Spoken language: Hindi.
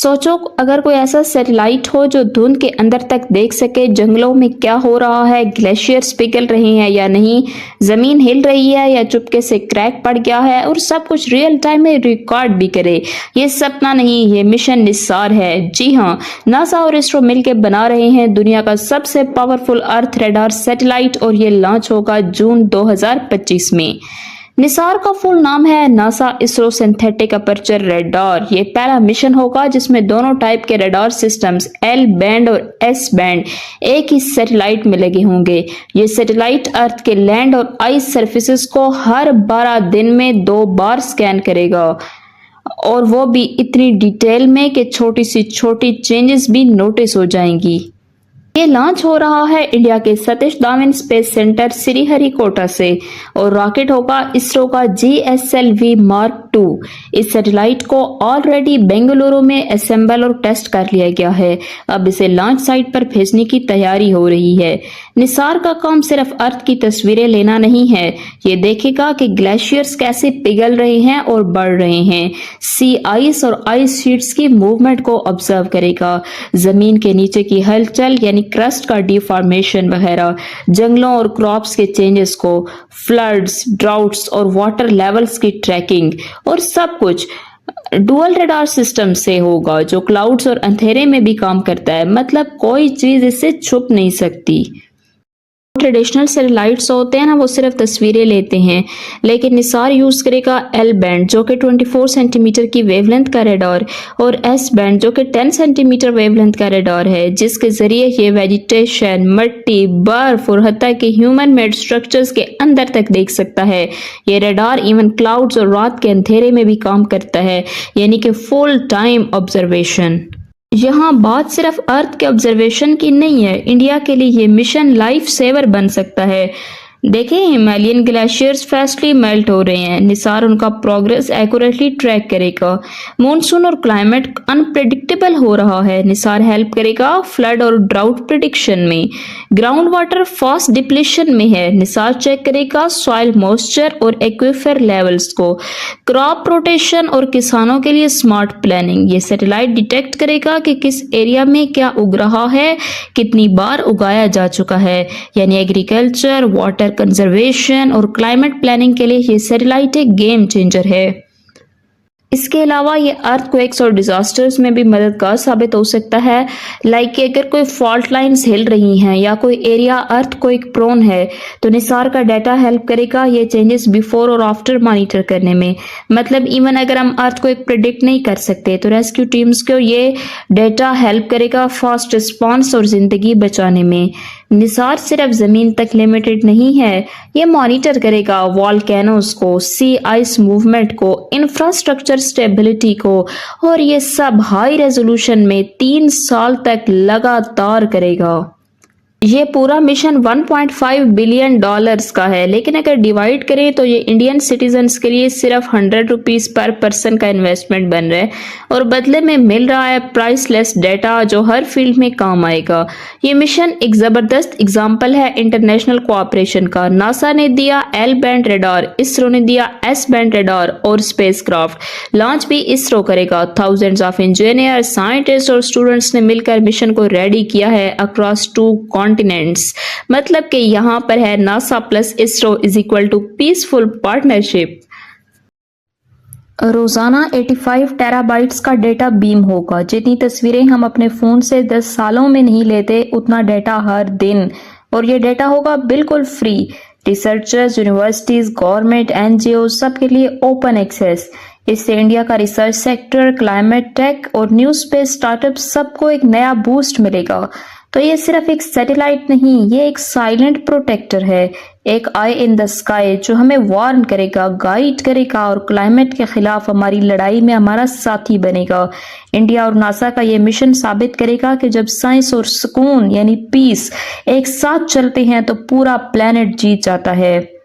सोचो अगर कोई ऐसा सैटेलाइट हो जो धुंध के अंदर तक देख सके, जंगलों में क्या हो रहा है, ग्लेशियर्स पिघल रहे हैं या नहीं, जमीन हिल रही है या चुपके से क्रैक पड़ गया है, और सब कुछ रियल टाइम में रिकॉर्ड भी करे। ये सपना नहीं, ये मिशन निसार है। जी हाँ, नासा और इसरो मिलकर बना रहे हैं दुनिया का सबसे पावरफुल अर्थ रडार सैटेलाइट, और ये लॉन्च होगा जून 2025 में। निसार का फुल नाम है NASA ISRO synthetic aperture radar. ये पहला मिशन होगा जिसमें दोनों टाइप के रडार सिस्टम्स एल बैंड और एस बैंड एक ही सैटेलाइट में लगे होंगे। ये सैटेलाइट अर्थ के लैंड और आइस सरफेसेस को हर 12 दिन में 2 बार स्कैन करेगा, और वो भी इतनी डिटेल में कि छोटी सी छोटी चेंजेस भी नोटिस हो जाएंगी। ये लॉन्च हो रहा है इंडिया के सतीश धावन स्पेस सेंटर श्रीहरिकोटा से, और रॉकेट होगा इसरो का GSLV Mark 2। इस सैटेलाइट को ऑलरेडी बेंगलुरु में असेंबल और टेस्ट कर लिया गया है। अब इसे लॉन्च साइट पर भेजने की तैयारी हो रही है। निसार का काम सिर्फ अर्थ की तस्वीरें लेना नहीं है, ये देखेगा कि ग्लेशियर्स कैसे पिघल रहे हैं और बढ़ रहे हैं, सी आइस और आइस शीट्स की मूवमेंट को ऑब्जर्व करेगा, जमीन के नीचे की हलचल यानी क्रस्ट का डिफॉर्मेशन वगैरह, जंगलों और क्रॉप्स के चेंजेस को, फ्लड्स, ड्राउट्स और वाटर लेवल्स की ट्रैकिंग, और सब कुछ डुअल रडार सिस्टम से होगा जो क्लाउड्स और अंधेरे में भी काम करता है। मतलब कोई चीज इससे छुप नहीं सकती। ट्रेडिशनल सैटेलाइट्स होते हैं ना, वो सिर्फ तस्वीरें लेते हैं, लेकिन निसार यूज करेगा एल बैंड जो कि 24 सेंटीमीटर की वेवलेंथ का रडार, और एस बैंड जो कि 10 सेंटीमीटर वेवलेंथ का रडार है, जिसके जरिए ये वेजिटेशन, मिट्टी, बर्फ और हत्ता के ह्यूमन मेड स्ट्रक्चर्स के अंदर तक देख सकता है। ये रडार इवन क्लाउड्स और रात के अंधेरे में भी काम करता है, यानी कि फुल टाइम ऑब्जर्वेशन। यहाँ बात सिर्फ अर्थ के ऑब्जर्वेशन की नहीं है, इंडिया के लिए ये मिशन लाइफ सेवर बन सकता है। देखें, हिमालयन ग्लेशियर्स फास्टली मेल्ट हो रहे हैं, निसार उनका प्रोग्रेस एक्यूरेटली ट्रैक करेगा। मॉनसून और क्लाइमेट अनप्रेडिक्टेबल हो रहा है, निसार हेल्प करेगा फ्लड और ड्राउट प्रिडिक्शन में। ग्राउंड वाटर फास्ट डिप्लीशन में है, निसार चेक करेगा सॉइल मॉइस्चर और एक्वीफर लेवल्स को। क्रॉप रोटेशन और किसानों के लिए स्मार्ट प्लानिंग, ये सैटेलाइट डिटेक्ट करेगा कि किस एरिया में क्या उग रहा है, कितनी बार उगाया जा चुका है, यानी एग्रीकल्चर, वाटर कंजर्वेशन और क्लाइमेट प्लानिंग के लिए ये सैटेलाइट एक गेम चेंजर है। इसके अलावा ये अर्थक्वेक्स और डिजास्टर्स में भी मददगार साबित हो सकता है। लाइक कि अगर कोई फॉल्ट लाइंस हिल रही हैं या कोई एरिया अर्थक्वेक प्रोन है, तो निसार का डाटा हेल्प करेगा ये चेंजेस बिफोर और आफ्टर मॉनिटर करने में। मतलब इवन अगर हम अर्थक्वेक प्रिडिक्ट नहीं कर सकते, तो रेस्क्यू टीम्स को ये डाटा हेल्प करेगा फास्ट रिस्पॉन्स और जिंदगी बचाने में। निसार सिर्फ जमीन तक लिमिटेड नहीं है, ये मॉनिटर करेगा वॉल्केनोस को, सी आइस मूवमेंट को, इंफ्रास्ट्रक्चर स्टेबिलिटी को, और ये सब हाई रेजोल्यूशन में 3 साल तक लगातार करेगा। ये पूरा मिशन 1.5 बिलियन डॉलर्स का है, लेकिन अगर डिवाइड करें तो ये इंडियन सिटीजन्स के लिए सिर्फ 100 रुपीज पर पर्सन का इन्वेस्टमेंट बन रहा है, और बदले में मिल रहा है प्राइसलेस डाटा जो हर फील्ड में काम आएगा। ये मिशन एक जबरदस्त एग्जाम्पल है इंटरनेशनल कोऑपरेशन का। नासा ने दिया एल बैंड रडार, इसरो ने दिया एस बैंड रडार और स्पेसक्राफ्ट। लॉन्च भी इसरो करेगा। थाउजेंड्स ऑफ इंजीनियर, साइंटिस्ट और स्टूडेंट्स ने मिलकर मिशन को रेडी किया है अक्रॉस 2 कॉन्टिनेंट्स। मतलब कि यहाँ पर है NASA plus ISRO is equal to peaceful partnership. रोजाना 85 टेराबाइट्स का डेटा बीम होगा। जितनी तस्वीरें हम अपने फोन से 10 सालों में नहीं लेते, उतना डेटा हर दिन, और ये डेटा होगा बिल्कुल free. Researchers, universities, government, NGO सबके लिए ओपन एक्सेस। इससे इंडिया का रिसर्च सेक्टर, क्लाइमेट टेक और न्यू स्पेस स्टार्टअप सबको एक नया बूस्ट मिलेगा। तो ये सिर्फ एक सैटेलाइट नहीं, ये एक साइलेंट प्रोटेक्टर है, एक आई इन द स्काई जो हमें वार्न करेगा, गाइड करेगा और क्लाइमेट के खिलाफ हमारी लड़ाई में हमारा साथी बनेगा। इंडिया और नासा का ये मिशन साबित करेगा कि जब साइंस और सुकून यानी पीस एक साथ चलते हैं तो पूरा प्लेनेट जीत जाता है।